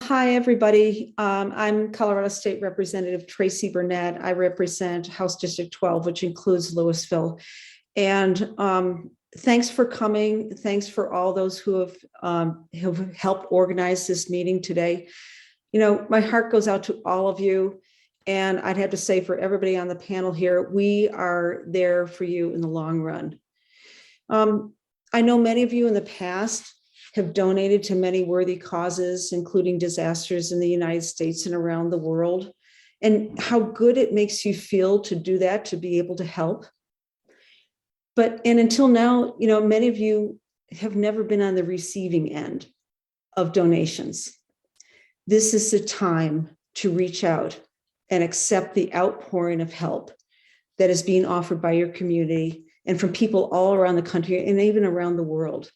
Hi, everybody. I'm Colorado State Representative Tracy Burnett. I represent House District 12, which includes Louisville. And thanks for coming. Thanks for all those who have helped organize this meeting today. You know, my heart goes out to all of you. And I'd have to say for everybody on the panel here, we are there for you in the long run. I know many of you in the past have donated to many worthy causes, including disasters in the United States and around the world, and how good it makes you feel to do that, to be able to help. And until now, you know, many of you have never been on the receiving end of donations. This is the time to reach out and accept the outpouring of help that is being offered by your community and from people all around the country and even around the world.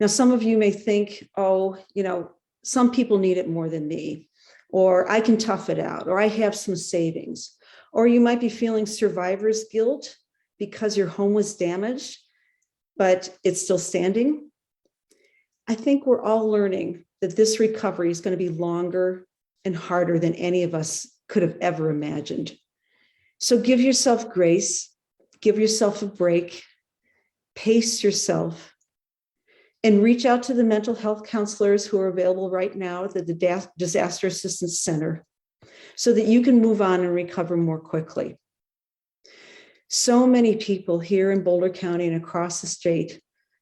Now, some of you may think, oh, you know, some people need it more than me, or I can tough it out, or I have some savings, or you might be feeling survivor's guilt because your home was damaged, but it's still standing. I think we're all learning that this recovery is going to be longer and harder than any of us could have ever imagined. So give yourself grace, give yourself a break, pace yourself, and reach out to the mental health counselors who are available right now at the Disaster Assistance Center so that you can move on and recover more quickly. So many people here in Boulder County and across the state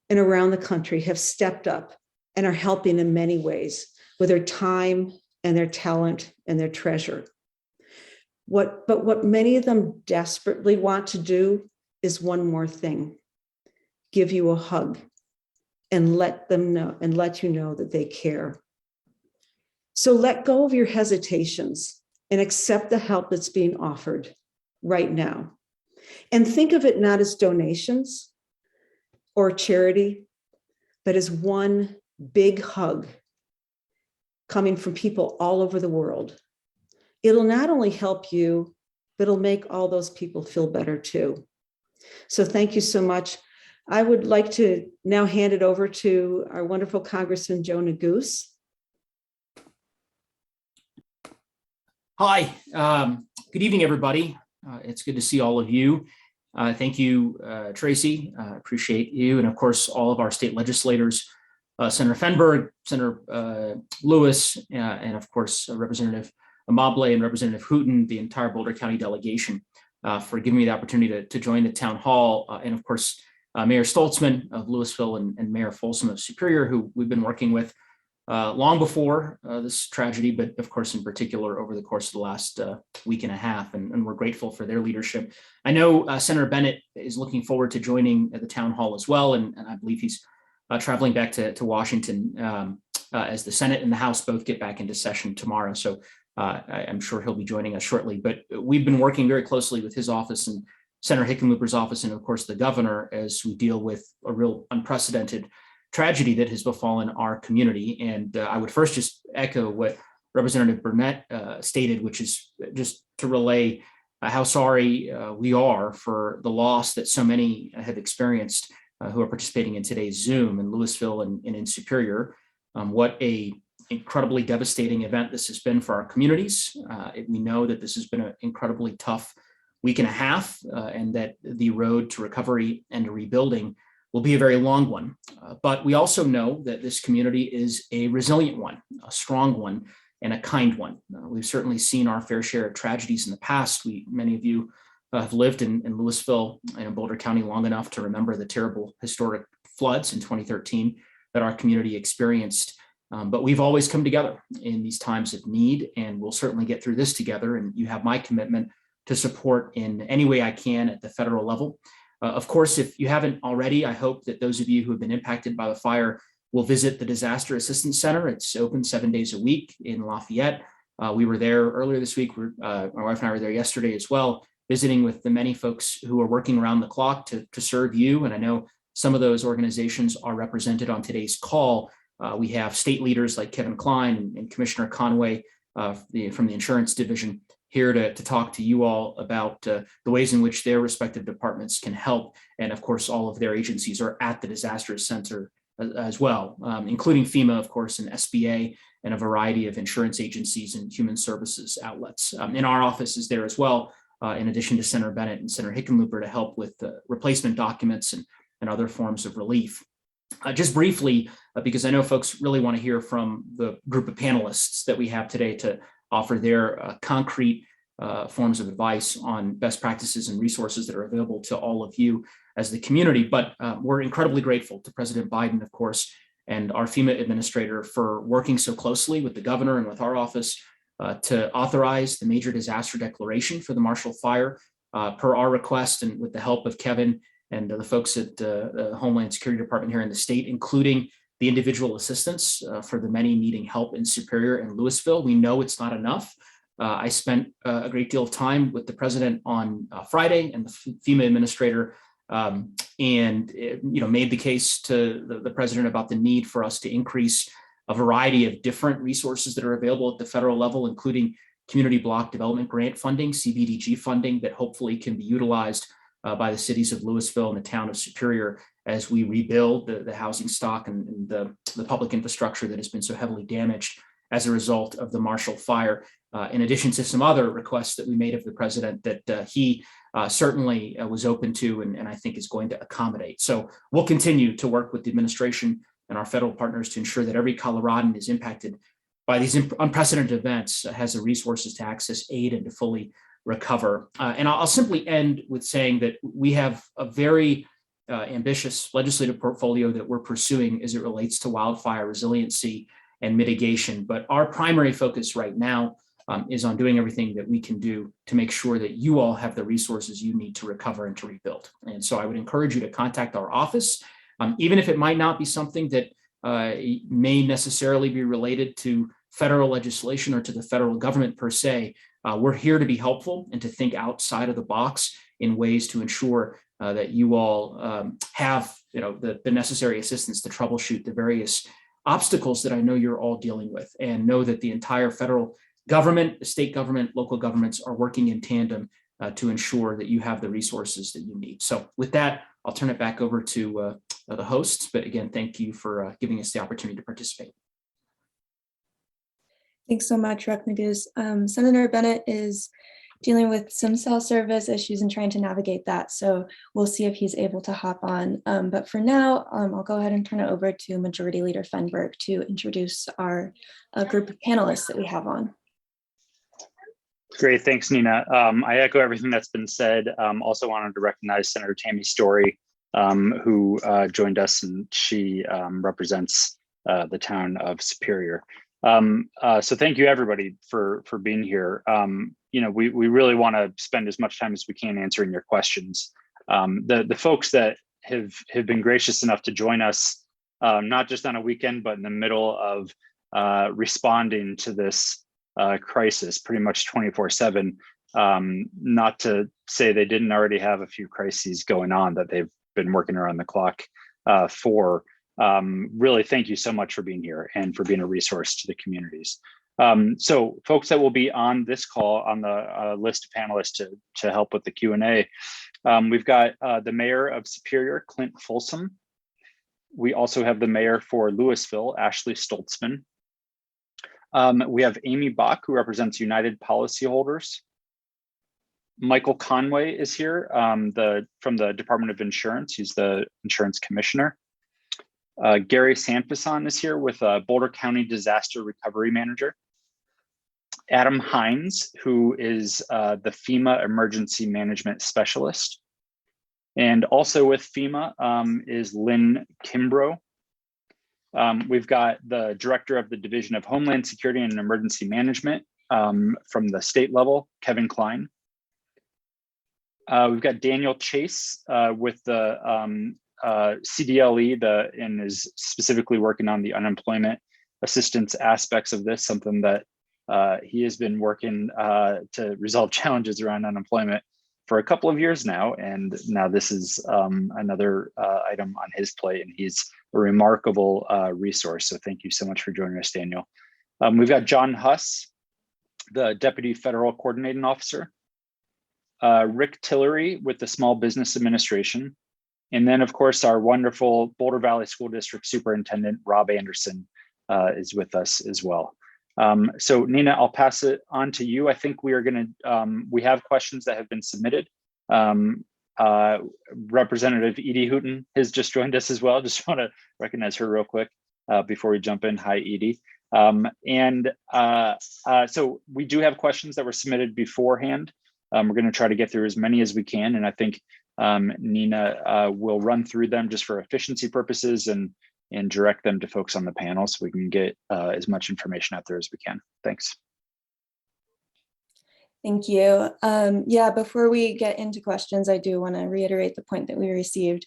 and around the country have stepped up and are helping in many ways with their time and their talent and their treasure. But what many of them desperately want to do is one more thing: give you a hug and let them know and let you know that they care. So let go of your hesitations and accept the help that's being offered right now. And think of it not as donations or charity, but as one big hug coming from people all over the world. It'll not only help you, but it'll make all those people feel better too. So thank you so much. I would like to now hand it over to our wonderful Congressman Joe Neguse. Hi, good evening, everybody. It's good to see all of you. Thank you, Tracy. Appreciate you. And of course, all of our state legislators, Senator Fenberg, Senator Lewis, and of course, Representative Amable and Representative Hooten, the entire Boulder County delegation, for giving me the opportunity to join the town hall. And of course, Mayor Stoltzman of Louisville and Mayor Folsom of Superior, who we've been working with long before this tragedy, but of course, in particular, over the course of the last week and a half, and we're grateful for their leadership. I know Senator Bennett is looking forward to joining the town hall as well, and I believe he's traveling back to Washington as the Senate and the House both get back into session tomorrow. So I'm sure he'll be joining us shortly, but we've been working very closely with his office and Senator Hickenlooper's office, and of course the governor, as we deal with a real unprecedented tragedy that has befallen our community. And I would first just echo what Representative Burnett stated, which is just to relay how sorry we are for the loss that so many have experienced who are participating in today's Zoom in Louisville and in Superior. What a incredibly devastating event this has been for our communities. We know that this has been an incredibly tough week and a half, and that the road to recovery and to rebuilding will be a very long one. But we also know that this community is a resilient one, a strong one, and a kind one. We've certainly seen our fair share of tragedies in the past. Many of you have lived in Louisville and in Boulder County long enough to remember the terrible historic floods in 2013 that our community experienced. But we've always come together in these times of need, and we'll certainly get through this together. And you have my commitment to support in any way I can at the federal level. Of course, if you haven't already, I hope that those of you who have been impacted by the fire will visit the Disaster Assistance Center. It's open 7 days a week in Lafayette. We were there earlier this week. My wife and I were there yesterday as well, visiting with the many folks who are working around the clock to serve you. And I know some of those organizations are represented on today's call. We have state leaders like Kevin Klein and Commissioner Conway from the insurance division here to talk to you all about the ways in which their respective departments can help. And of course, all of their agencies are at the Disaster Center as well, including FEMA, of course, and SBA, and a variety of insurance agencies and human services outlets. And our office is there as well, in addition to Senator Bennett and Senator Hickenlooper, to help with replacement documents and other forms of relief. Just briefly, because I know folks really want to hear from the group of panelists that we have today to offer their concrete forms of advice on best practices and resources that are available to all of you as the community. But we're incredibly grateful to President Biden, of course, and our FEMA administrator for working so closely with the governor and with our office to authorize the major disaster declaration for the Marshall Fire per our request, and with the help of Kevin and the folks at the Homeland Security Department here in the state, including the individual assistance for the many needing help in Superior and Louisville. We know it's not enough. I spent a great deal of time with the president on Friday and the FEMA administrator, and made the case to the president about the need for us to increase a variety of different resources that are available at the federal level, including community block development grant funding, CBDG funding, that hopefully can be utilized by the cities of Louisville and the town of Superior as we rebuild the housing stock and the public infrastructure that has been so heavily damaged as a result of the Marshall Fire, in addition to some other requests that we made of the president that he certainly was open to and I think is going to accommodate. So we'll continue to work with the administration and our federal partners to ensure that every Coloradan is impacted by these unprecedented events has the resources to access aid and to fully recover. And I'll simply end with saying that we have a very ambitious legislative portfolio that we're pursuing as it relates to wildfire resiliency and mitigation. But our primary focus right now is on doing everything that we can do to make sure that you all have the resources you need to recover and to rebuild. And so I would encourage you to contact our office, even if it might not be something that may necessarily be related to federal legislation or to the federal government per se. We're here to be helpful and to think outside of the box in ways to ensure that you all have the necessary assistance to troubleshoot the various obstacles that I know you're all dealing with, and know that the entire federal government, the state government, local governments are working in tandem to ensure that you have the resources that you need. So with that, I'll turn it back over to the hosts. But again, thank you for giving us the opportunity to participate. Thanks so much, Rep. Maguz. Senator Bennett is dealing with some cell service issues and trying to navigate that. So we'll see if he's able to hop on. But for now, I'll go ahead and turn it over to Majority Leader Fenberg to introduce our group of panelists that we have on. Great, thanks, Nina. I echo everything that's been said. Also wanted to recognize Senator Tammy Story, who joined us, and she represents the town of Superior. So thank you, everybody, for being here. We really want to spend as much time as we can answering your questions. The folks that have been gracious enough to join us, not just on a weekend, but in the middle of responding to this crisis pretty much 24/7, not to say they didn't already have a few crises going on that they've been working around the clock for. Really, thank you so much for being here and for being a resource to the communities. So folks that will be on this call on the list of panelists to help with the Q&A, we've got the mayor of Superior, Clint Folsom. We also have the mayor for Louisville, Ashley Stoltzman. We have Amy Bach, who represents United Policyholders. Michael Conway is here from the Department of Insurance. He's the insurance commissioner. Gary Sanfason is here with Boulder County Disaster Recovery Manager. Adam Hines, who is the FEMA Emergency Management Specialist. And also with FEMA is Lynn Kimbrough. We've got the Director of the Division of Homeland Security and Emergency Management from the state level, Kevin Klein. We've got Daniel Chase with the CDLE and is specifically working on the unemployment assistance aspects of this, something that he has been working to resolve challenges around unemployment for a couple of years now. And now this is another item on his plate, and he's a remarkable resource. So thank you so much for joining us, Daniel. We've got John Huss, the Deputy Federal Coordinating Officer. Rick Tillery with the Small Business Administration. And then, of course, our wonderful Boulder Valley School District Superintendent, Rob Anderson, is with us as well. So Nina, I'll pass it on to you. I think we are going to, we have questions that have been submitted. Representative Edie Hooten has just joined us as well. Just want to recognize her real quick before we jump in. Hi, Edie. So we do have questions that were submitted beforehand. We're going to try to get through as many as we can. And I think Nina will run through them just for efficiency purposes and direct them to folks on the panel so we can get as much information out there as we can. Thanks. Thank you. Yeah, before we get into questions, I do want to reiterate the point that we received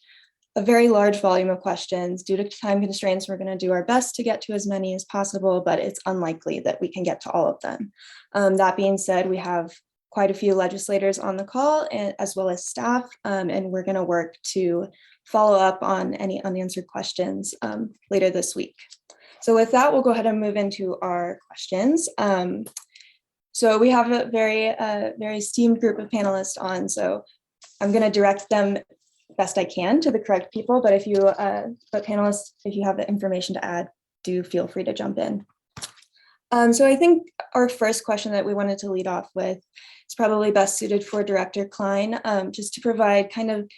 a very large volume of questions. Due to time constraints, we're going to do our best to get to as many as possible, but it's unlikely that we can get to all of them. That being said, we have quite a few legislators on the call, as well as staff, and we're going to work to follow up on any unanswered questions later this week. So with that, we'll go ahead and move into our questions. So we have a very esteemed group of panelists on, so I'm going to direct them best I can to the correct people, but panelists, if you have the information to add, do feel free to jump in. So I think our first question that we wanted to lead off with is probably best suited for Director Klein, just to provide kind of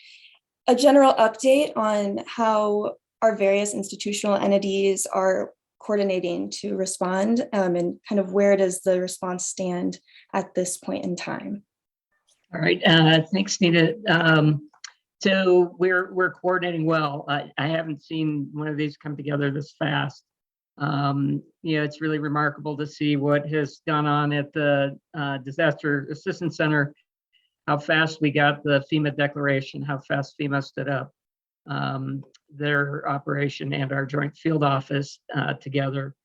a general update on how our various institutional entities are coordinating to respond, and kind of where does the response stand at this point in time? All right, thanks, Nina. So we're coordinating well. I haven't seen one of these come together this fast. It's really remarkable to see what has gone on at the Disaster Assistance Center, how fast we got the FEMA declaration, how fast FEMA stood up their operation and our joint field office together.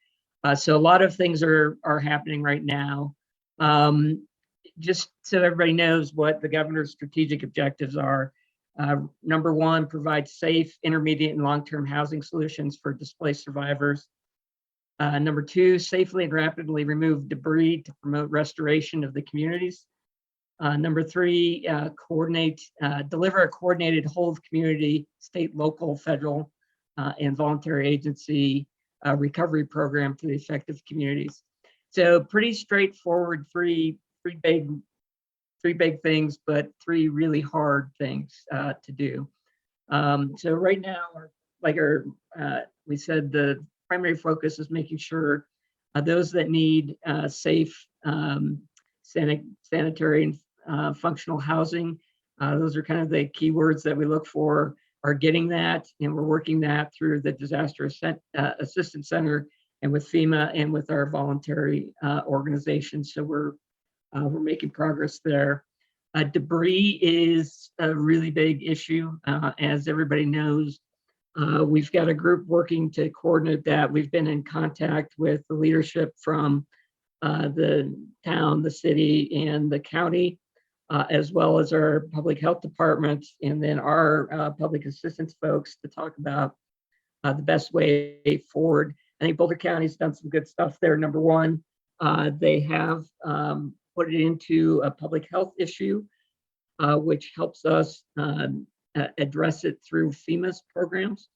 So a lot of things are happening right now. Just so everybody knows what the governor's strategic objectives are. Number one, provide safe, intermediate, and long-term housing solutions for displaced survivors. Number two, safely and rapidly remove debris to promote restoration of the communities. Number three, deliver a coordinated whole of community, state, local, federal, and voluntary agency recovery program to the affected communities. So pretty straightforward, three big things, but three really hard things to do. So right now, we said, the primary focus is making sure those that need safe, sanitary and functional housing, those are kind of the key words that we look for, are getting that, and we're working that through the Disaster Assistance Center and with FEMA and with our voluntary organizations. So we're making progress there. Debris is a really big issue, as everybody knows. We've got a group working to coordinate that. We've been in contact with the leadership from the town, the city, and the county, as well as our public health department, and then our public assistance folks to talk about the best way forward. I think Boulder County's done some good stuff there. Number one, they have put it into a public health issue, which helps us address it through FEMA's programs.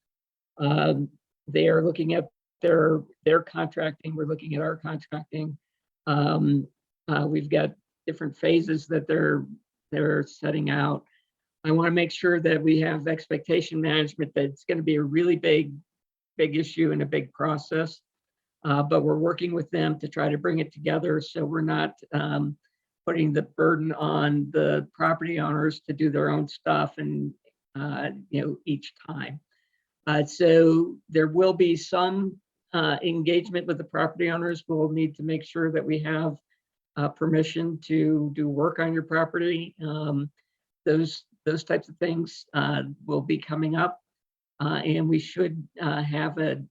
They are looking at their contracting. We're looking at our contracting. We've got different phases that they're setting out. I want to make sure that we have expectation management, that it's going to be a really big issue and a big process. But we're working with them to try to bring it together so we're not putting the burden on the property owners to do their own stuff and each time. So there will be some engagement with the property owners. We'll need to make sure that we have permission to do work on your property. Those types of things will be coming up, and we should have a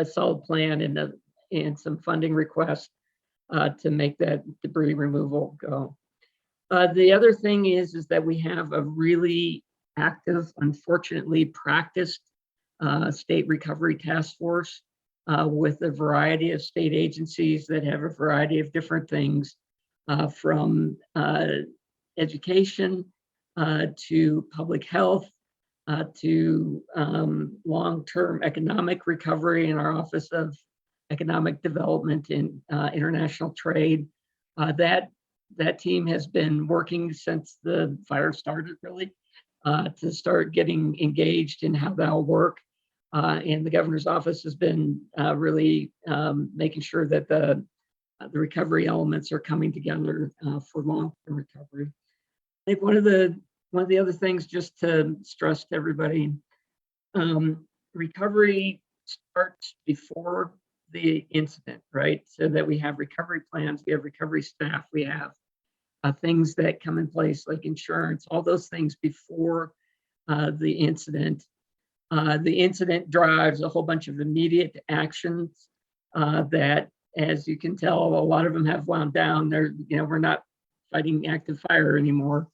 solid plan and some funding requests to make that debris removal go. The other thing is that we have a really active, unfortunately practiced state recovery task force with a variety of state agencies that have a variety of different things, from education to public health, to long-term economic recovery in our Office of Economic Development and International Trade. That team has been working since the fire started, really, to start getting engaged in how that'll work. And the governor's office has been really making sure that the recovery elements are coming together for long-term recovery. I think one of the other things, just to stress to everybody, recovery starts before the incident, right? So that we have recovery plans, we have recovery staff, we have things that come in place like insurance, all those things before the incident. The incident drives a whole bunch of immediate actions that, as you can tell, a lot of them have wound down. We're not fighting active fire anymore.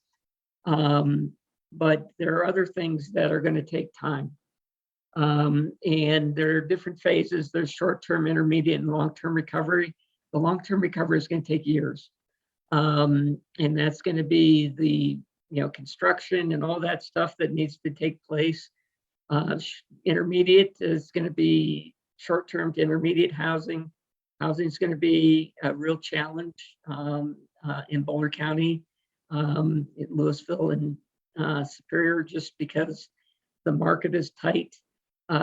But there are other things that are going to take time. And there are different phases. There's short-term, intermediate, and long-term recovery. The long-term recovery is going to take years. And that's going to be the construction and all that stuff that needs to take place. Intermediate is going to be short-term to intermediate housing. Housing is going to be a real challenge in Boulder County, in Louisville and Superior, just because the market is tight.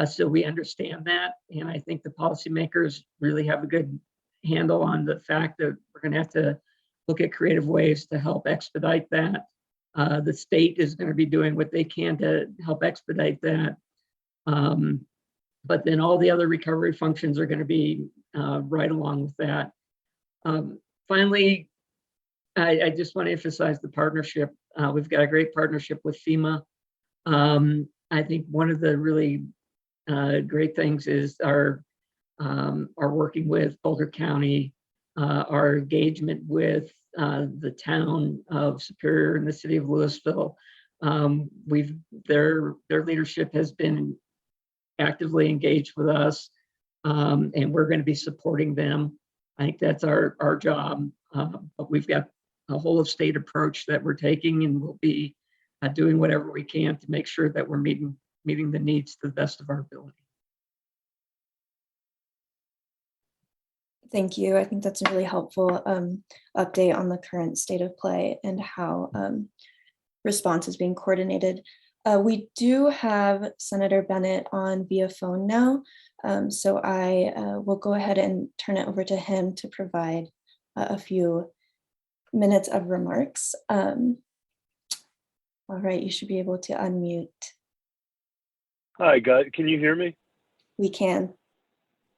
So we understand that. And I think the policymakers really have a good handle on the fact that we're going to have to look at creative ways to help expedite that. The state is going to be doing what they can to help expedite that. But then all the other recovery functions are going to be right along with that. Finally, I just want to emphasize the partnership. We've got a great partnership with Fema. I think one of the really great things is our working with Boulder County, our engagement with the town of Superior and the city of Louisville. Their leadership has been actively engaged with us, and we're going to be supporting them. I think that's our job. But we've got a whole of state approach that we're taking, and we'll be doing whatever we can to make sure that we're meeting the needs to the best of our ability. Thank you. I think that's a really helpful update on the current state of play and how response is being coordinated. We do have Senator Bennett on via phone now, so I will go ahead and turn it over to him to provide a few minutes of remarks. All right, you should be able to unmute. Hi, guys. Can you hear me? We can.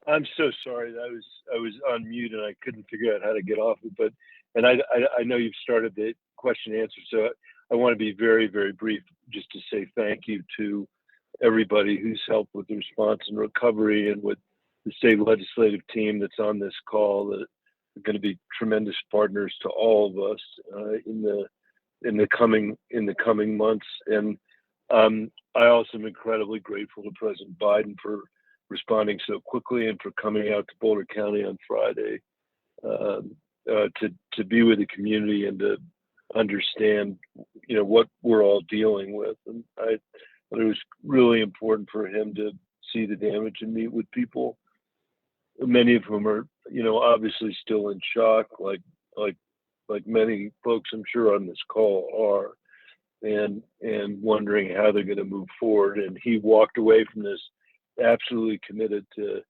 I'm so sorry. I was on mute and I couldn't figure out how to get off it. And I know you've started the question and answer, so I want to be very, very brief, just to say thank you to everybody who's helped with the response and recovery, and with the state legislative team that's on this call, that are going to be tremendous partners to all of us in the coming months. And I also am incredibly grateful to President Biden for responding so quickly and for coming out to Boulder County on Friday to be with the community and to understand, what we're all dealing with. And I thought it was really important for him to see the damage and meet with people, many of whom are, obviously still in shock, like many folks I'm sure on this call are, and wondering how they're going to move forward. And he walked away from this absolutely committed to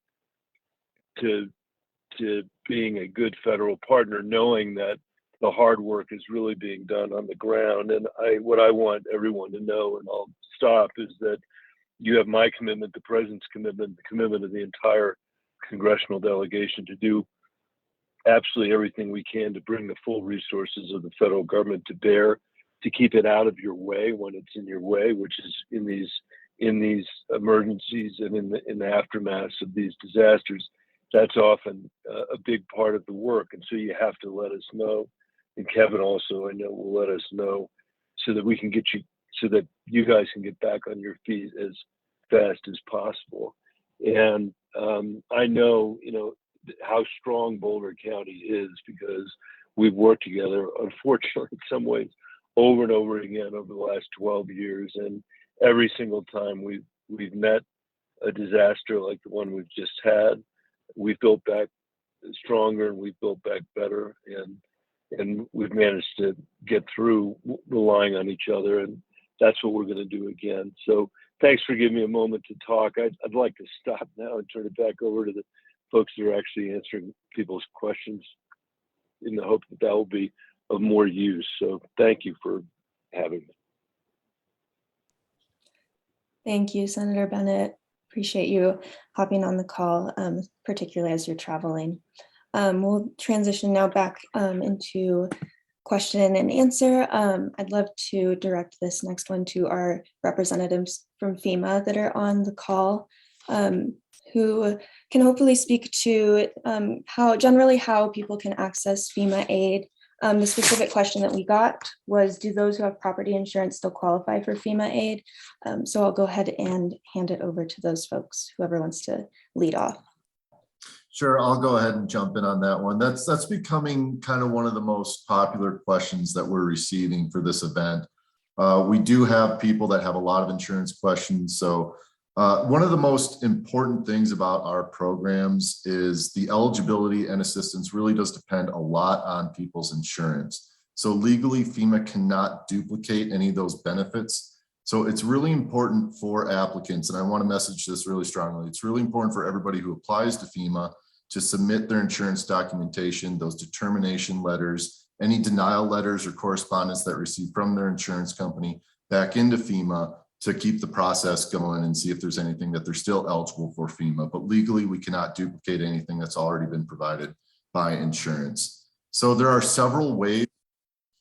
being a good federal partner, knowing that the hard work is really being done on the ground. And what I want everyone to know, and I'll stop, is that you have my commitment, the president's commitment, the commitment of the entire congressional delegation to do absolutely everything we can to bring the full resources of the federal government to bear, to keep it out of your way when it's in your way, which is in these emergencies and in the aftermath of these disasters. That's often a big part of the work. And so you have to let us know. And Kevin also, I know, will let us know, so that we can get you, so that you guys can get back on your feet as fast as possible. And I know, how strong Boulder County is, because we've worked together, unfortunately, in some ways, over and over again over the last 12 years. And every single time we've met a disaster like the one we've just had, we've built back stronger and we've built back better. And we've managed to get through relying on each other. And that's what we're going to do again. So thanks for giving me a moment to talk. I'd like to stop now and turn it back over to the folks that are actually answering people's questions in the hope that that will be of more use. So thank you for having me. Thank you, Senator Bennett. Appreciate you hopping on the call, particularly as you're traveling. We'll transition now back into question and answer. I'd love to direct this next one to our representatives from FEMA that are on the call, who can hopefully speak to how people can access FEMA aid. The specific question that we got was, do those who have property insurance still qualify for FEMA aid? So I'll go ahead and hand it over to those folks, whoever wants to lead off. Sure, I'll go ahead and jump in on that one. That's becoming kind of one of the most popular questions that we're receiving for this event. We do have people that have a lot of insurance questions. So one of the most important things about our programs is the eligibility and assistance really does depend a lot on people's insurance. So legally, FEMA cannot duplicate any of those benefits. So it's really important for applicants, and I want to message this really strongly. It's really important for everybody who applies to FEMA to submit their insurance documentation, those determination letters, any denial letters or correspondence that received from their insurance company back into FEMA to keep the process going and see if there's anything that they're still eligible for FEMA. But legally, we cannot duplicate anything that's already been provided by insurance. So there are several ways to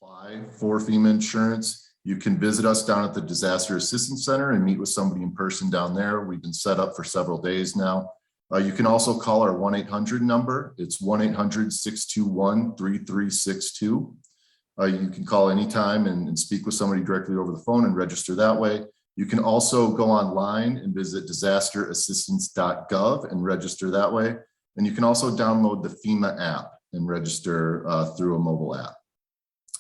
apply for FEMA insurance. You can visit us down at the Disaster Assistance Center and meet with somebody in person down there. We've been set up for several days now. You can also call our 1-800 number. It's 1-800-621-3362. You can call anytime and speak with somebody directly over the phone and register that way. You can also go online and visit disasterassistance.gov and register that way. And you can also download the FEMA app and register through a mobile app.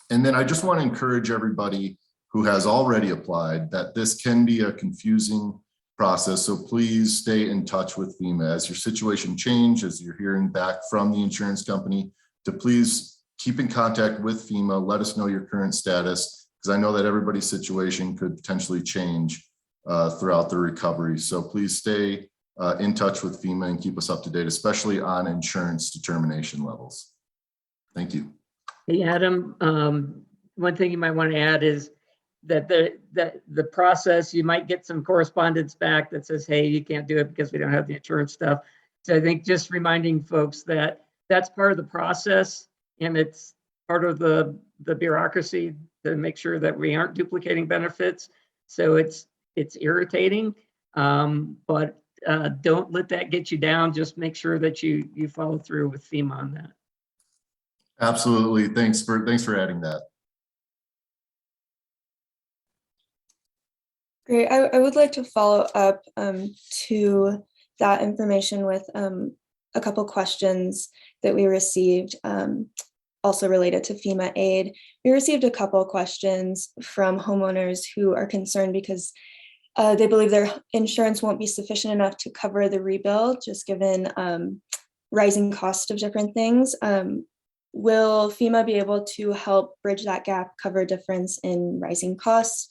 And then I just want to encourage everybody who has already applied that this can be a confusing process. So please stay in touch with FEMA as your situation changes, as you're hearing back from the insurance company, to please keep in contact with FEMA. Let us know your current status, because I know that everybody's situation could potentially change throughout the recovery. So please stay in touch with FEMA and keep us up to date, especially on insurance determination levels. Thank you. Hey, Adam, one thing you might want to add is that the process, you might get some correspondence back that says, hey, you can't do it because we don't have the insurance stuff. So I think just reminding folks that that's part of the process, and it's part of the bureaucracy to make sure that we aren't duplicating benefits. So it's irritating, but don't let that get you down. Just make sure that you follow through with FEMA on that. Absolutely. Thanks for adding that. Great. I would like to follow up to that information with a couple questions that we received, also related to FEMA aid. We received a couple questions from homeowners who are concerned because they believe their insurance won't be sufficient enough to cover the rebuild, just given rising cost of different things. Will FEMA be able to help bridge that gap, cover difference in rising costs?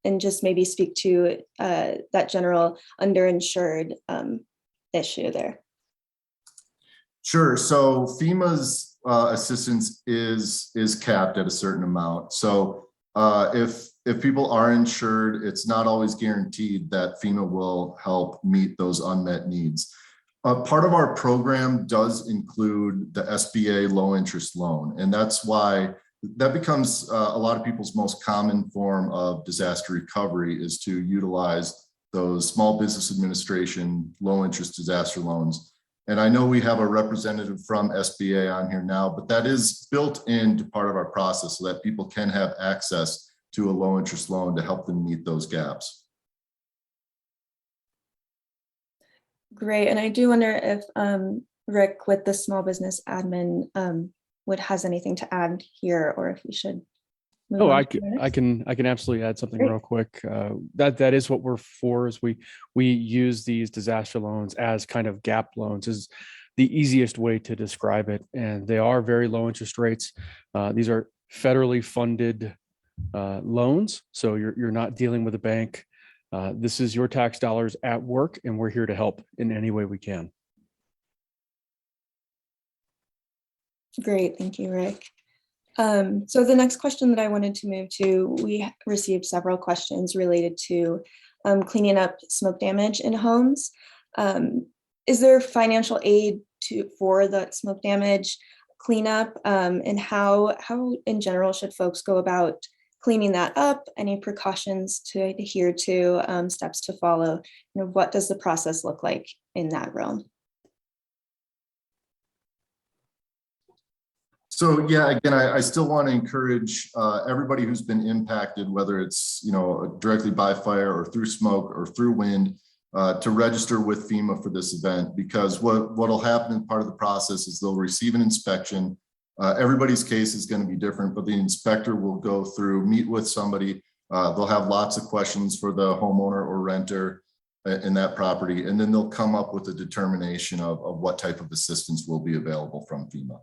And just maybe speak to that general underinsured issue there. Sure. So FEMA's assistance is capped at a certain amount. So if people are insured, it's not always guaranteed that FEMA will help meet those unmet needs. Part of our program does include the SBA low interest loan, and that's why that becomes a lot of people's most common form of disaster recovery is to utilize those Small Business Administration low interest disaster loans. And I know we have a representative from SBA on here now, but that is built into part of our process so that people can have access to a low interest loan to help them meet those gaps. Great. And I do wonder if Rick with the small business admin has anything to add here, or if we should move Oh, on I to the I next? can absolutely add something Great. real quick. That is what we're for. Is we use these disaster loans as kind of gap loans is the easiest way to describe it, and they are very low interest rates. These are federally funded loans, so you're not dealing with a bank. This is your tax dollars at work, and we're here to help in any way we can. Great, thank you, Rick. So the next question that I wanted to move to, we received several questions related to cleaning up smoke damage in homes. Is there financial aid for the smoke damage cleanup, and how in general should folks go about cleaning that up? Any precautions to adhere to, steps to follow? What does the process look like in that realm? So yeah, again, I still want to encourage everybody who's been impacted, whether it's directly by fire or through smoke or through wind, to register with FEMA for this event, because what'll happen as part of the process is they'll receive an inspection. Everybody's case is going to be different, but the inspector will go through, meet with somebody. They'll have lots of questions for the homeowner or renter in that property, and then they'll come up with a determination of what type of assistance will be available from FEMA.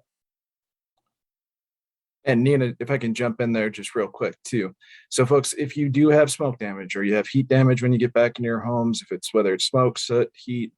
And Nina, if I can jump in there just real quick too. So folks, if you do have smoke damage or you have heat damage when you get back into your homes, if it's whether it's smoke, soot, heat,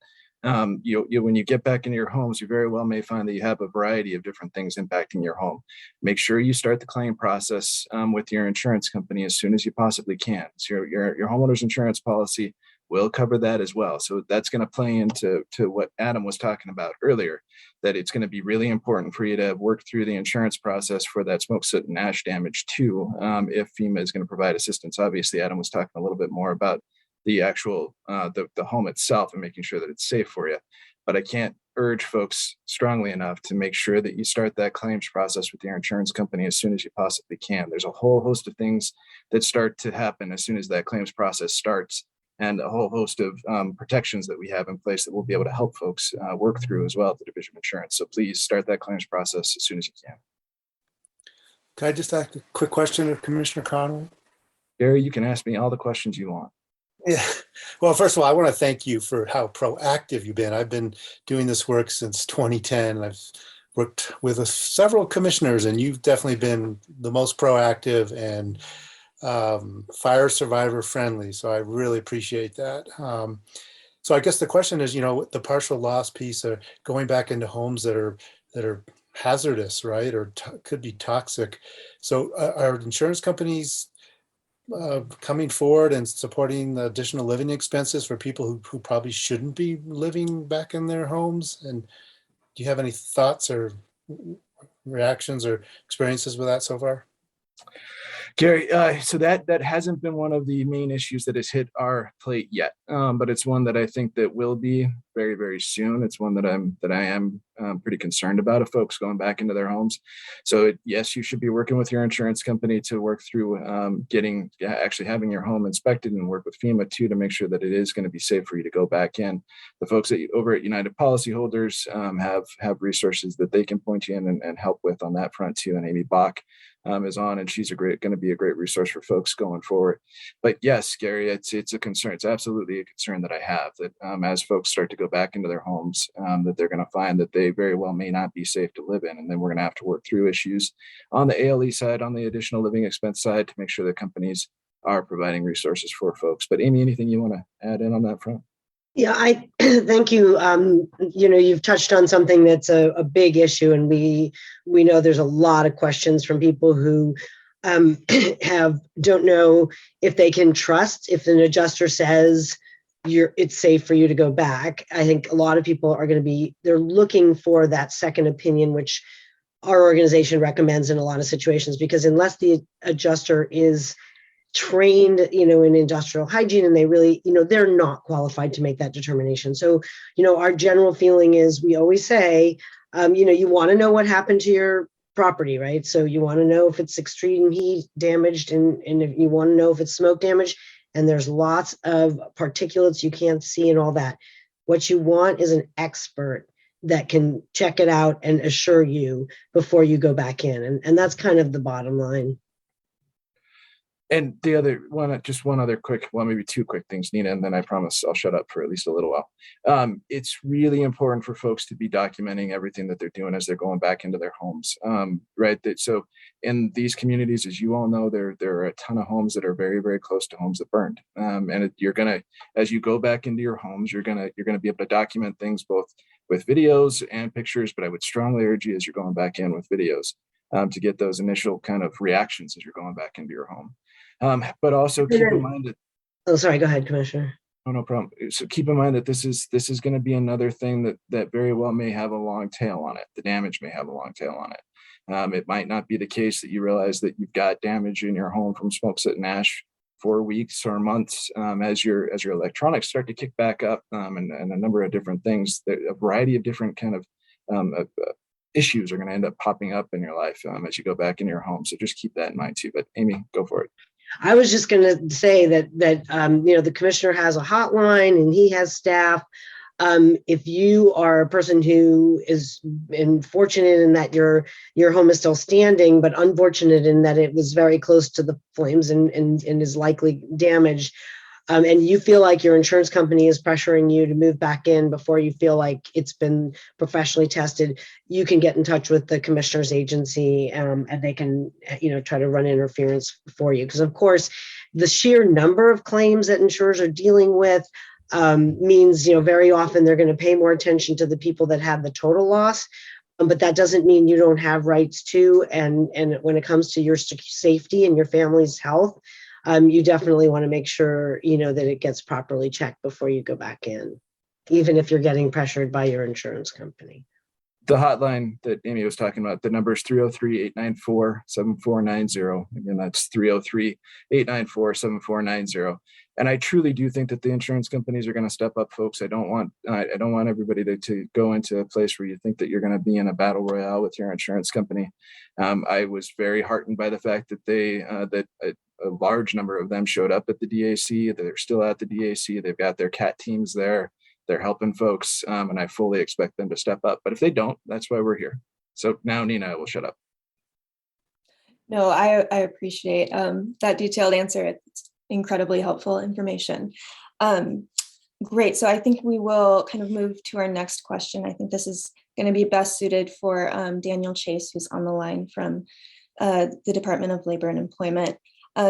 when you get back into your homes, you very well may find that you have a variety of different things impacting your home. Make sure you start the claim process with your insurance company as soon as you possibly can. So your homeowner's insurance policy will cover that as well. So that's going to play into what Adam was talking about earlier, that it's going to be really important for you to work through the insurance process for that smoke, soot, and ash damage too, if FEMA is going to provide assistance. Obviously, Adam was talking a little bit more about the actual, the home itself and making sure that it's safe for you. But I can't urge folks strongly enough to make sure that you start that claims process with your insurance company as soon as you possibly can. There's a whole host of things that start to happen as soon as that claims process starts, and a whole host of protections that we have in place that we'll be able to help folks work through as well at the Division of Insurance. So please start that claims process as soon as you can. Can I just ask a quick question of Commissioner Conway? Gary, you can ask me all the questions you want. Yeah. Well, first of all, I want to thank you for how proactive you've been. I've been doing this work since 2010. I've worked with several commissioners, and you've definitely been the most proactive and fire survivor friendly. So I really appreciate that. So I guess the question is, the partial loss piece, or going back into homes that are hazardous, right, or could be toxic. So are insurance companies coming forward and supporting the additional living expenses for people who probably shouldn't be living back in their homes? And do you have any thoughts or reactions or experiences with that so far? Gary, so that hasn't been one of the main issues that has hit our plate yet, but it's one that I think that will be very, very soon. It's one that I am pretty concerned about, of folks going back into their homes. So yes, you should be working with your insurance company to work through actually having your home inspected, and work with FEMA too to make sure that it is going to be safe for you to go back in. The folks over at United Policyholders have resources that they can point you in and help with on that front too. And Amy Bach is on, and she's going to be a great resource for folks going forward. But yes, Gary, it's a concern. It's absolutely a concern that I have, that as folks start to go back into their homes, that they're going to find that they very well may not be safe to live in. And then we're going to have to work through issues on the ALE side, on the additional living expense side, to make sure that companies are providing resources for folks. But Amy, anything you want to add in on that front? Yeah, I thank you. You've touched on something that's a big issue, and we know there's a lot of questions from people who don't know if they can trust if an adjuster says it's safe for you to go back. I think a lot of people are they're looking for that second opinion, which our organization recommends in a lot of situations, because unless the adjuster is trained, in industrial hygiene, and they really, they're not qualified to make that determination. So, our general feeling is, we always say, you want to know what happened to your property, right? So you want to know if it's extreme heat damaged, and if you want to know if it's smoke damaged, and there's lots of particulates you can't see and all that. What you want is an expert that can check it out and assure you before you go back in. And that's kind of the bottom line. And the other one, just one other quick, well, maybe two quick things, Nina, and then I promise I'll shut up for at least a little while. It's really important for folks to be documenting everything that they're doing as they're going back into their homes, right? So in these communities, as you all know, there are a ton of homes that are very, very close to homes that burned. You're gonna, as you go back into your homes, you're gonna be able to document things both with videos and pictures, but I would strongly urge you as you're going back in with videos to get those initial kind of reactions as you're going back into your home. But also keep in mind that, Oh, sorry, go ahead, Commissioner. oh, no problem. So keep in mind that this is going to be another thing that very well may have a long tail on it. The damage may have a long tail on it. It might not be the case that you realize that you've got damage in your home from smoke, soot, and ash for weeks or months as your electronics start to kick back up, and a number of different things. A variety of different kind of issues are going to end up popping up in your life as you go back in your home. So just keep that in mind too. But Amy, go for it. I was just going to say that the commissioner has a hotline and he has staff. If you are a person who is fortunate in that your home is still standing, but unfortunate in that it was very close to the flames and is likely damaged, and you feel like your insurance company is pressuring you to move back in before you feel like it's been professionally tested, you can get in touch with the commissioner's agency and they can, try to run interference for you. Because of course, the sheer number of claims that insurers are dealing with means, very often they're going to pay more attention to the people that have the total loss. But that doesn't mean you don't have rights to, and when it comes to your safety and your family's health, you definitely want to make sure, that it gets properly checked before you go back in, even if you're getting pressured by your insurance company. The hotline that Amy was talking about, the number is 303-894-7490. Again, that's 303-894-7490. And I truly do think that the insurance companies are going to step up, folks. I don't want everybody to go into a place where you think that you're going to be in a battle royale with your insurance company. I was very heartened by the fact that a large number of them showed up at the DAC. They're still at the DAC. They've got their CAT teams there. They're helping folks, and I fully expect them to step up. But if they don't, that's why we're here. So now, Nina, I will shut up. No, I appreciate that detailed answer. It's incredibly helpful information. Great. So I think we will kind of move to our next question. I think this is going to be best suited for Daniel Chase, who's on the line from the Department of Labor and Employment.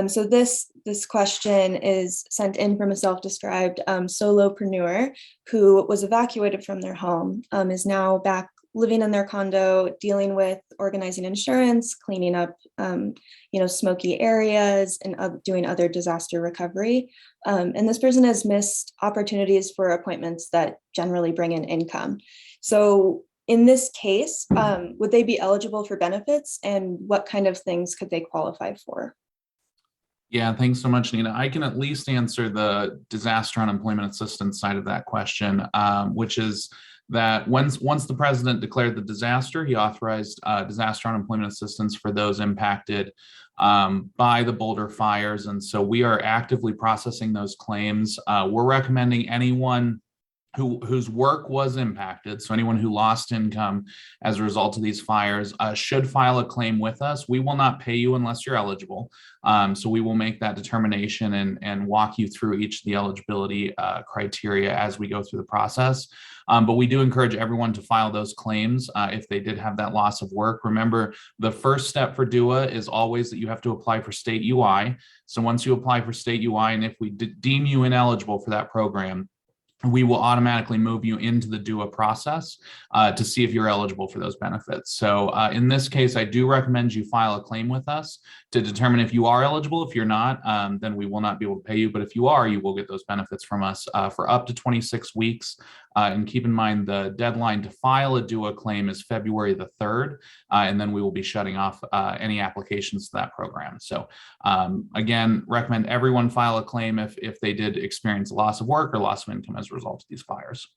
So this question is sent in from a self-described solopreneur who was evacuated from their home, is now back living in their condo, dealing with organizing insurance, cleaning up, smoky areas, and doing other disaster recovery. And this person has missed opportunities for appointments that generally bring in income. So in this case, would they be eligible for benefits, and what kind of things could they qualify for? Yeah, thanks so much, Nina. I can at least answer the disaster unemployment assistance side of that question, which is that once the president declared the disaster, he authorized disaster unemployment assistance for those impacted by the Boulder fires. And so we are actively processing those claims. We're recommending anyone whose work was impacted, so anyone who lost income as a result of these fires, should file a claim with us. We will not pay you unless you're eligible. So we will make that determination and walk you through each of the eligibility criteria as we go through the process. But we do encourage everyone to file those claims if they did have that loss of work. Remember, the first step for DUA is always that you have to apply for state UI. So once you apply for state UI, and if we deem you ineligible for that program, we will automatically move you into the DUA process to see if you're eligible for those benefits. So in this case, I do recommend you file a claim with us to determine if you are eligible. If you're not, then we will not be able to pay you. But if you are, you will get those benefits from us for up to 26 weeks. And keep in mind, the deadline to file a DUA claim is February the 3rd, and then we will be shutting off any applications to that program. So again, recommend everyone file a claim if they did experience loss of work or loss of income as a result of these fires.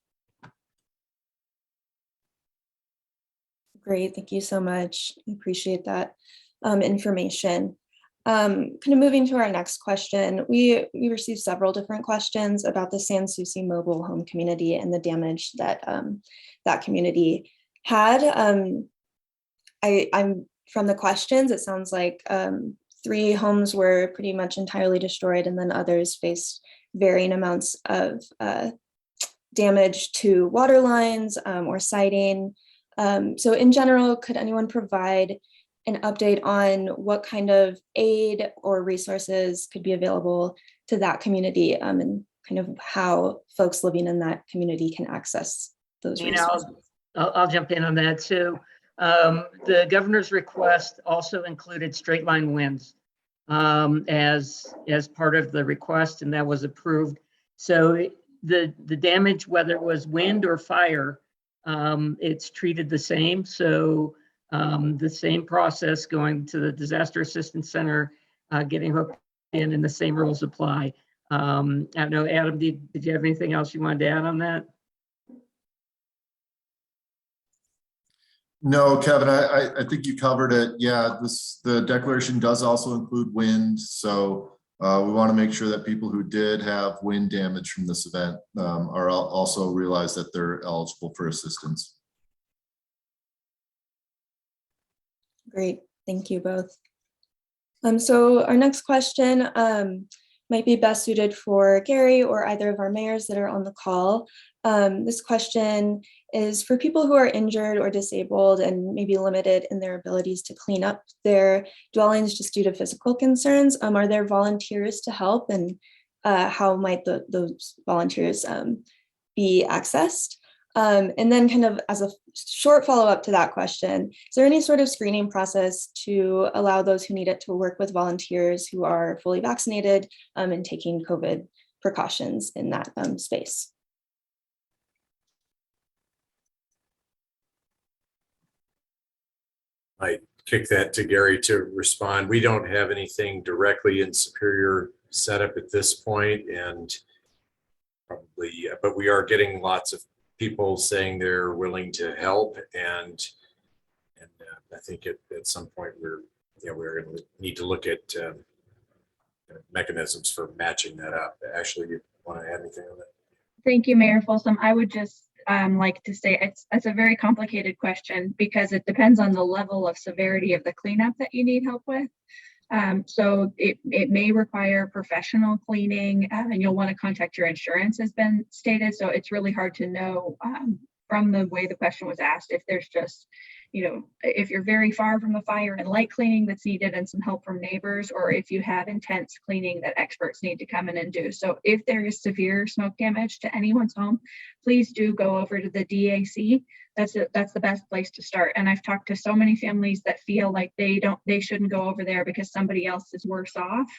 Great, thank you so much. I appreciate that information. Kind of moving to our next question, we received several different questions about the Sans Souci mobile home community and the damage that that community had. I'm from the questions, it sounds like 3 homes were pretty much entirely destroyed, and then others faced varying amounts of damage to water lines or siding. So in general, could anyone provide an update on what kind of aid or resources could be available to that community, and kind of how folks living in that community can access those resources? I'll jump in on that. So the governor's request also included straight line winds as part of the request, and that was approved. So the damage, whether it was wind or fire, it's treated the same. So the same process going to the Disaster Assistance Center, getting hooked in, and the same rules apply. I don't know, Adam, did you have anything else you wanted to add on that? No, Kevin, I think you covered it. Yeah, the declaration does also include wind. So we want to make sure that people who did have wind damage from this event are also realize that they're eligible for assistance. Great, thank you both. So our next question might be best suited for Gary or either of our mayors that are on the call. This question is for people who are injured or disabled and maybe limited in their abilities to clean up their dwellings just due to physical concerns. Are there volunteers to help, and how might those volunteers be accessed? And then kind of as a short follow-up to that question, is there any sort of screening process to allow those who need it to work with volunteers who are fully vaccinated and taking COVID precautions in that space? I kick that to Gary to respond. We don't have anything directly in Superior set up at this point, and probably, but we are getting lots of people saying they're willing to help, and I think at some point we're going to need to look at mechanisms for matching that up. Ashley, you want to add anything on that? Thank you, Mayor Folsom. I would just like to say it's a very complicated question because it depends on the level of severity of the cleanup that you need help with. So it may require professional cleaning, and you'll want to contact your insurance, has been stated. So it's really hard to know from the way the question was asked if there's just, if you're very far from the fire and light cleaning that's needed and some help from neighbors, or if you have intense cleaning that experts need to come in and do. So if there is severe smoke damage to anyone's home, please do go over to the DAC. That's the best place to start. And I've talked to so many families that feel like they shouldn't go over there because somebody else is worse off.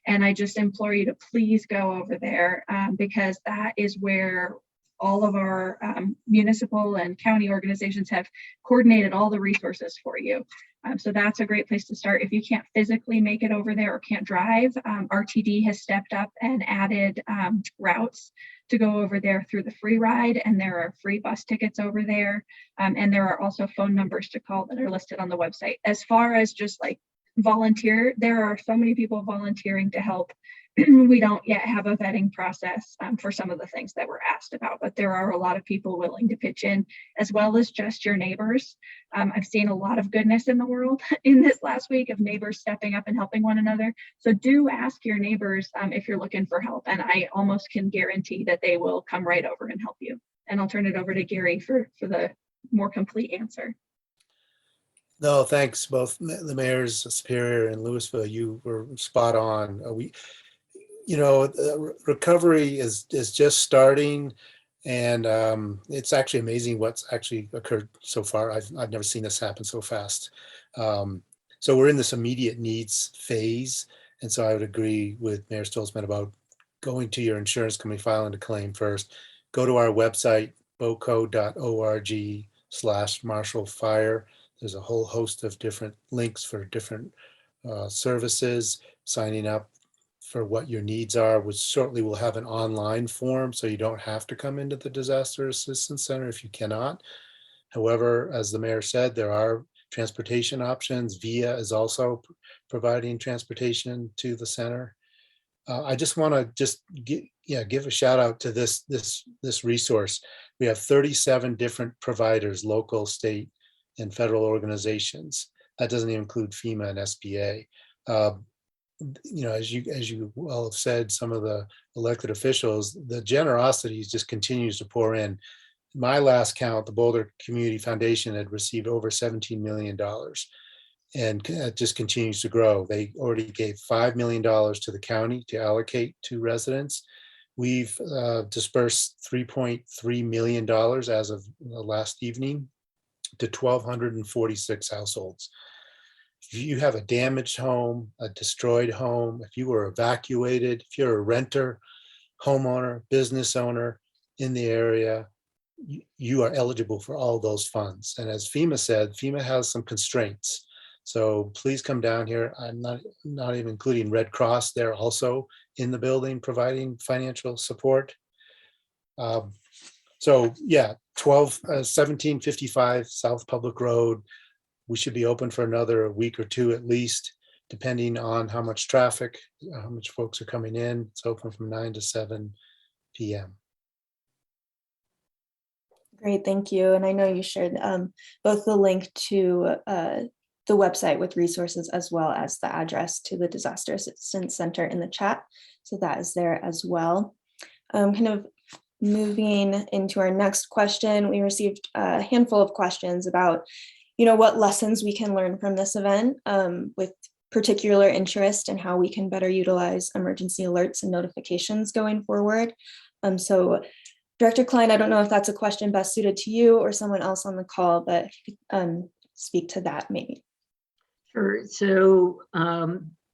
And I just implore you to please go over there because that is where all of our municipal and county organizations have coordinated all the resources for you. So that's a great place to start. If you can't physically make it over there or can't drive, RTD has stepped up and added routes to go over there through the free ride, and there are free bus tickets over there. And there are also phone numbers to call that are listed on the website. As far as just like volunteer, there are so many people volunteering to help. We don't yet have a vetting process for some of the things that were asked about, but there are a lot of people willing to pitch in, as well as just your neighbors. I've seen a lot of goodness in the world in this last week of neighbors stepping up and helping one another. So do ask your neighbors if you're looking for help, and I almost can guarantee that they will come right over and help you. And I'll turn it over to Gary for the more complete answer. No, thanks, both the mayors of Superior and Louisville. You were spot on. Recovery is just starting, and it's actually amazing what's actually occurred so far. I've never seen this happen so fast. So we're in this immediate needs phase, and so I would agree with Mayor Stolzman about going to your insurance company, filing a claim first. Go to our website, boco.org/Marshall Fire. There's a whole host of different links for different services, signing up for what your needs are, which shortly will have an online form, so you don't have to come into the Disaster Assistance Center if you cannot. However, as the mayor said, there are transportation options. VIA is also providing transportation to the center. I just want to give a shout out to this resource. We have 37 different providers, local, state, and federal organizations. That doesn't even include FEMA and SBA. as you well have said, some of the elected officials, the generosity just continues to pour in. My last count, the Boulder Community Foundation had received over $17 million, and it just continues to grow. They already gave $5 million to the county to allocate to residents. We've dispersed $3.3 million as of last evening to 1,246 households. If you have a damaged home, a destroyed home, if you were evacuated, if you're a renter, homeowner, business owner in the area, you are eligible for all those funds. And as FEMA said, FEMA has some constraints. So please come down here. I'm not even including Red Cross. They're also in the building providing financial support. So yeah, 1755 South Public Road. We should be open for another week or two at least, depending on how much traffic, how much folks are coming in. It's open from 9 to 7 p.m. Great, thank you. And I know you shared both the link to the website with resources as well as the address to the Disaster Assistance Center in the chat. So that is there as well. Kind of moving into our next question, we received a handful of questions about what lessons we can learn from this event with particular interest in how we can better utilize emergency alerts and notifications going forward. So Director Klein, I don't know if that's a question best suited to you or someone else on the call, but if you could speak to that maybe. Sure. So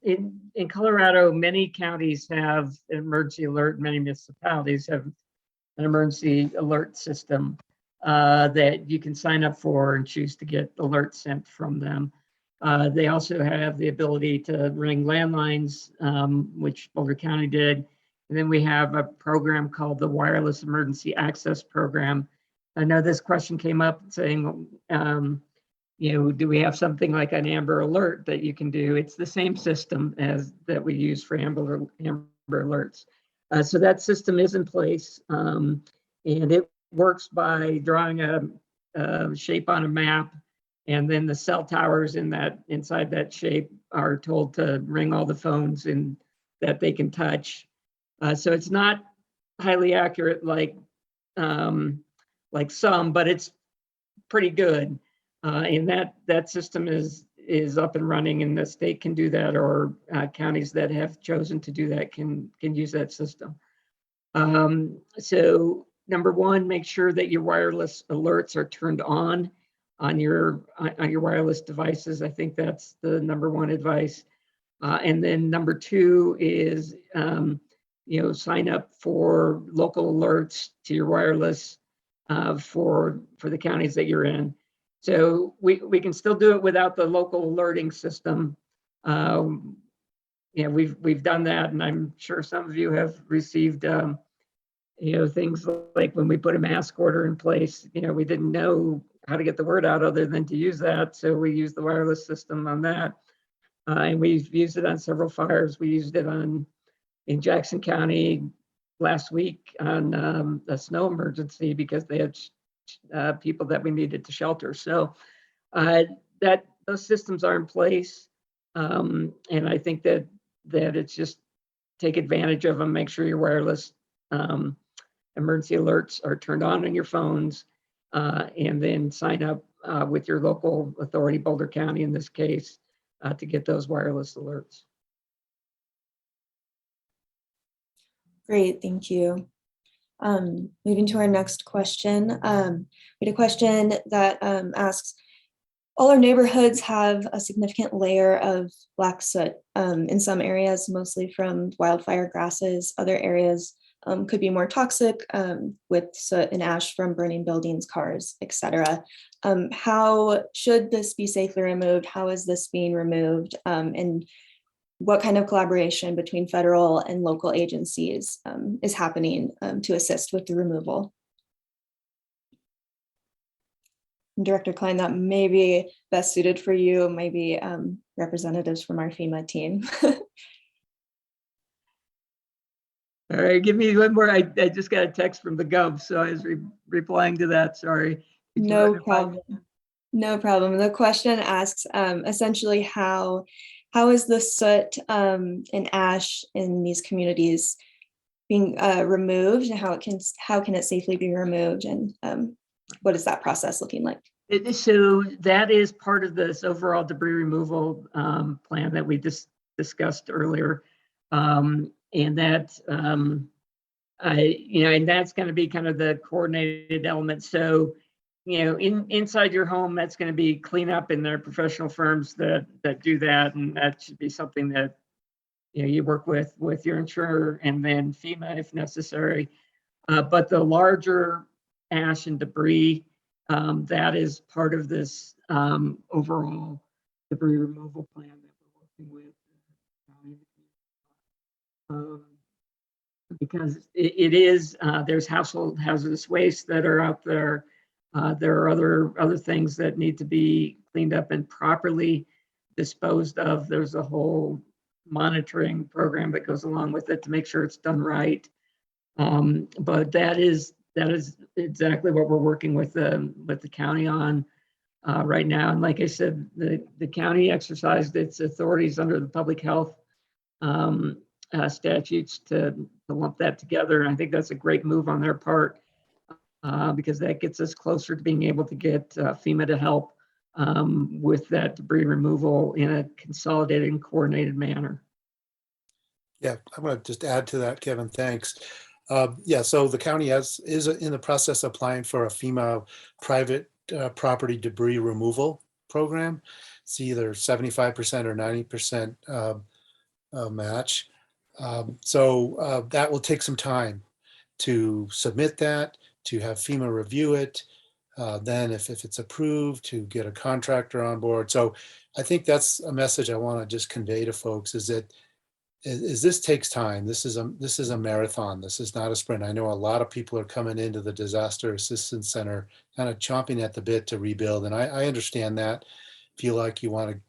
in Colorado, many counties have an emergency alert. Many municipalities have an emergency alert system that you can sign up for and choose to get alerts sent from them. They also have the ability to ring landlines, which Boulder County did. And then we have a program called the Wireless Emergency Access Program. I know this question came up saying, do we have something like an Amber Alert that you can do? It's the same system as that we use for Amber Alerts. So that system is in place, and it works by drawing a shape on a map, and then the cell towers inside that shape are told to ring all the phones that they can touch. So it's not highly accurate like some, but it's pretty good. And that system is up and running, and the state can do that, or counties that have chosen to do that can use that system. So number one, make sure that your wireless alerts are turned on your wireless devices. I think that's the number one advice. And then number two is sign up for local alerts to your wireless for the counties that you're in. So we can still do it without the local alerting system. We've done that, and I'm sure some of you have received things like when we put a mask order in place, we didn't know how to get the word out other than to use that. So we used the wireless system on that. And we've used it on several fires. We used it in Jackson County last week on a snow emergency because they had people that we needed to shelter. So those systems are in place. And I think that it's just take advantage of them, make sure your wireless emergency alerts are turned on your phones, and then sign up with your local authority, Boulder County in this case, to get those wireless alerts. Great, thank you. Moving to our next question. We had a question that asks, all our neighborhoods have a significant layer of black soot in some areas, mostly from wildfire grasses. Other areas could be more toxic with soot and ash from burning buildings, cars, etc. How should this be safely removed? How is this being removed? And what kind of collaboration between federal and local agencies is happening to assist with the removal? Director Klein, that may be best suited for you, maybe representatives from our FEMA team. All right, give me one more. I just got a text from the Gov, so I was replying to that, sorry. No problem. No problem. The question asks essentially how how is the soot and ash in these communities being removed, and how can it safely be removed, and what is that process looking like? So that is part of this overall debris removal plan that we just discussed earlier. And that, and that's going to be kind of the coordinated element. So, inside your home, that's going to be cleanup, and there are professional firms that do that. And that should be something that, you work with your insurer and then FEMA if necessary. But the larger ash and debris, that is part of this overall debris removal plan that we're working with. Because it is, there's household hazardous waste that are out there. There are other things that need to be cleaned up and properly disposed of. There's a whole monitoring program that goes along with it to make sure it's done right. But that is exactly what we're working with the county on right now. And like I said, the county exercised its authorities under the public health statutes to lump that together. And I think that's a great move on their part because that gets us closer to being able to get FEMA to help with that debris removal in a consolidated and coordinated manner. Yeah, I'm going to just add to that, Kevin. Thanks. Yeah, so the county is in the process of applying for a FEMA private property debris removal program. It's either 75% or 90% match. So that will take some time to submit that, to have FEMA review it. Then if it's approved, to get a contractor on board. So I think that's a message I want to just convey to folks is that this takes time. This is a marathon. This is not a sprint. I know a lot of people are coming into the Disaster Assistance Center kind of chomping at the bit to rebuild. And I understand that. Feel like you want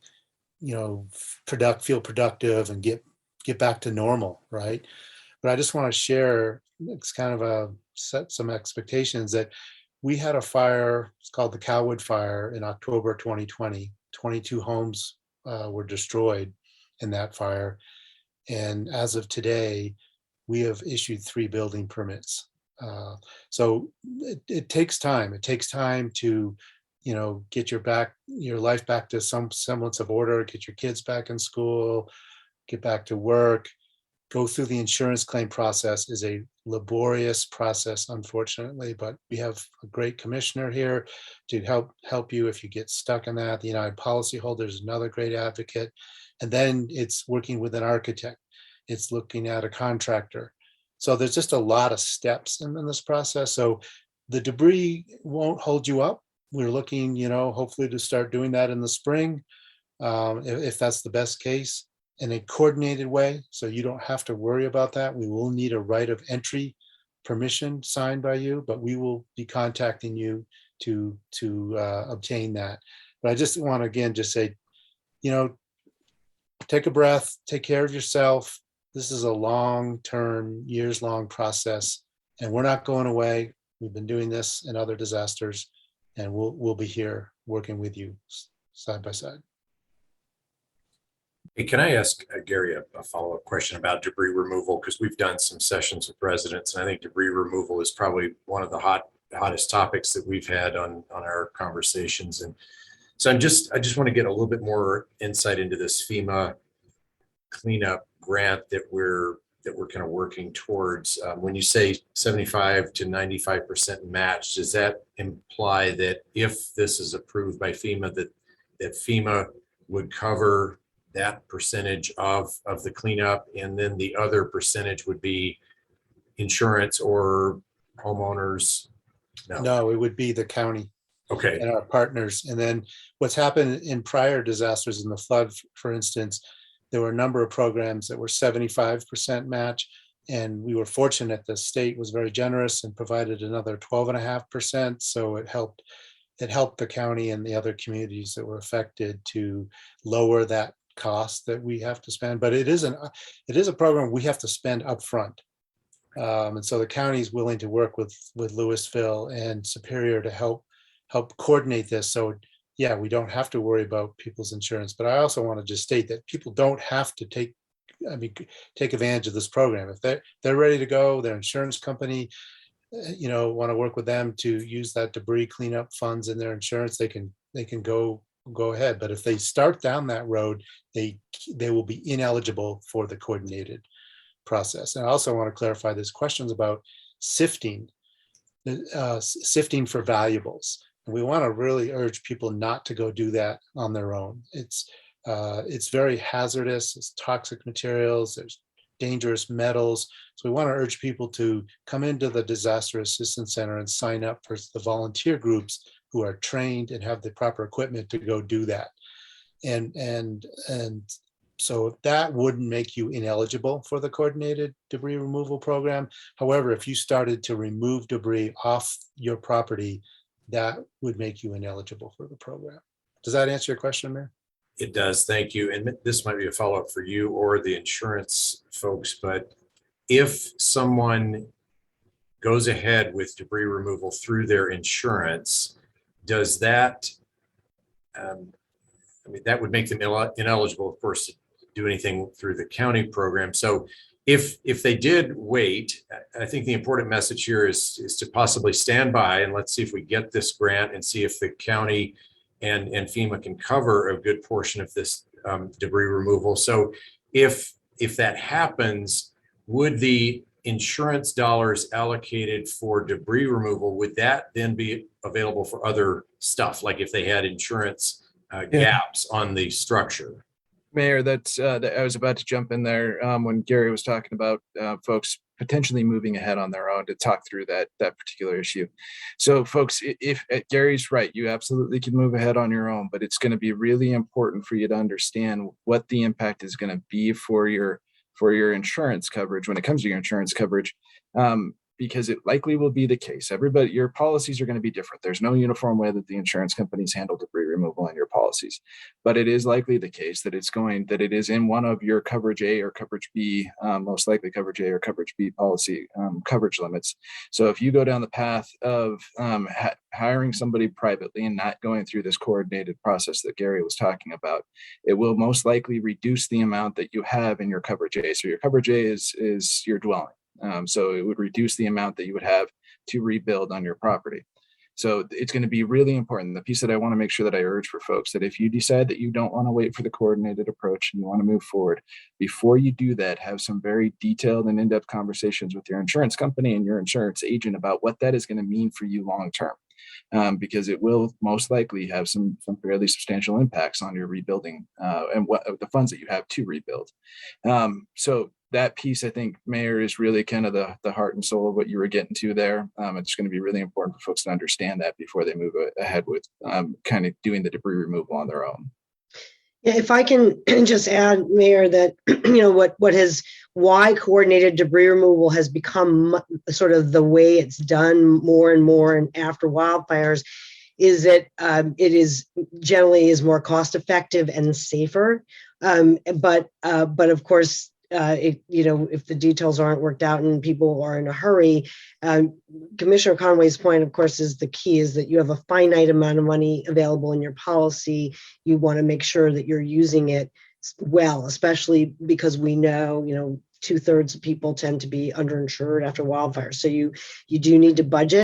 to, feel productive and get back to normal, right? But I just want to share, it's kind of set some expectations that we had a fire, it's called the Cowwood Fire in October 2020. 22 homes were destroyed in that fire. And as of today, we have issued 3 building permits. So it takes time. It takes time to, get your life back to some semblance of order, get your kids back in school, get back to work. Go through the insurance claim process is a laborious process, unfortunately, but we have a great commissioner here to help you if you get stuck in that. The United Policyholder is another great advocate. And then it's working with an architect. It's looking at a contractor. So there's just a lot of steps in this process. So the debris won't hold you up. We're looking, hopefully to start doing that in the spring, if that's the best case, in a coordinated way. So you don't have to worry about that. We will need a right of entry permission signed by you, but we will be contacting you to obtain that. But I just want to again just say, take a breath, take care of yourself. This is a long-term, years-long process, and we're not going away. We've been doing this in other disasters, and we'll be here working with you side by side. Hey, can I ask Gary a follow-up question about debris removal? Because we've done some sessions with residents, and I think debris removal is probably one of the hottest topics that we've had on our conversations. And so I just want to get a little bit more insight into this FEMA cleanup grant that we're kind of working towards. When you say 75 to 95% match, does that imply that if this is approved by FEMA, that FEMA would cover that percentage of the cleanup, and then the other percentage would be insurance or homeowners? No, it would be the county. Okay. And our partners. And then what's happened in prior disasters, in the flood, for instance, there were a number of programs that were 75% match. And we were fortunate the state was very generous and provided another 12.5%. So it helped the county and the other communities that were affected to lower that cost that we have to spend. But it is a program we have to spend upfront. And so the county is willing to work with Louisville and Superior to help coordinate this. So yeah, we don't have to worry about people's insurance, but I also want to just state that people don't have to take advantage of this program. If they're ready to go, their insurance company, want to work with them to use that debris cleanup funds in their insurance, they can go ahead. But if they start down that road, they will be ineligible for the coordinated process. And I also want to clarify, there's questions about sifting for valuables. And we want to really urge people not to go do that on their own. It's very hazardous. It's toxic materials. There's dangerous metals. So we want to urge people to come into the Disaster Assistance Center and sign up for the volunteer groups who are trained and have the proper equipment to go do that. And so that wouldn't make you ineligible for the coordinated debris removal program. However, if you started to remove debris off your property, that would make you ineligible for the program. Does that answer your question, Mayor? It does, thank you. And this might be a follow-up for you or the insurance folks, but if someone goes ahead with debris removal through their insurance, does that, that would make them ineligible, of course, to do anything through the county program. So if they did wait, I think the important message here is to possibly stand by and let's see if we get this grant and see if the county and FEMA can cover a good portion of this debris removal. So if that happens, would the insurance dollars allocated for debris removal, would that then be available for other stuff? Like if they had insurance gaps on the structure? Mayor, I was about to jump in there when Gary was talking about folks potentially moving ahead on their own to talk through that particular issue. So folks, if Gary's right, you absolutely can move ahead on your own, but it's going to be really important for you to understand what the impact is going to be for your insurance coverage when it comes to your insurance coverage. Because it likely will be the case. Your policies are going to be different. There's no uniform way that the insurance companies handle debris removal on your policies, but it is likely the case that it is in one of your coverage A or coverage B, most likely coverage A or coverage B policy coverage limits. So if you go down the path of hiring somebody privately and not going through this coordinated process that Gary was talking about, it will most likely reduce the amount that you have in your coverage A. So your coverage A is your dwelling. So it would reduce the amount that you would have to rebuild on your property. So it's going to be really important. The piece that I want to make sure that I urge for folks, that if you decide that you don't want to wait for the coordinated approach and you want to move forward, before you do that, have some very detailed and in-depth conversations with your insurance company and your insurance agent about what that is going to mean for you long-term. Because it will most likely have some fairly substantial impacts on your rebuilding and what the funds that you have to rebuild. So that piece, I think, Mayor, is really kind of the heart and soul of what you were getting to there. It's going to be really important for folks to understand that before they move ahead with kind of doing the debris removal on their own. Yeah, if I can just add, Mayor, that why coordinated debris removal has become sort of the way it's done more and more and after wildfires is that it is generally is more cost effective and safer. But of course, if the details aren't worked out and people are in a hurry, Commissioner Conway's point, of course, is the key is that you have a finite amount of money available in your policy. You want to make sure that you're using it well, especially because we know, 2/3 of people tend to be underinsured after wildfire. So you do need to budget.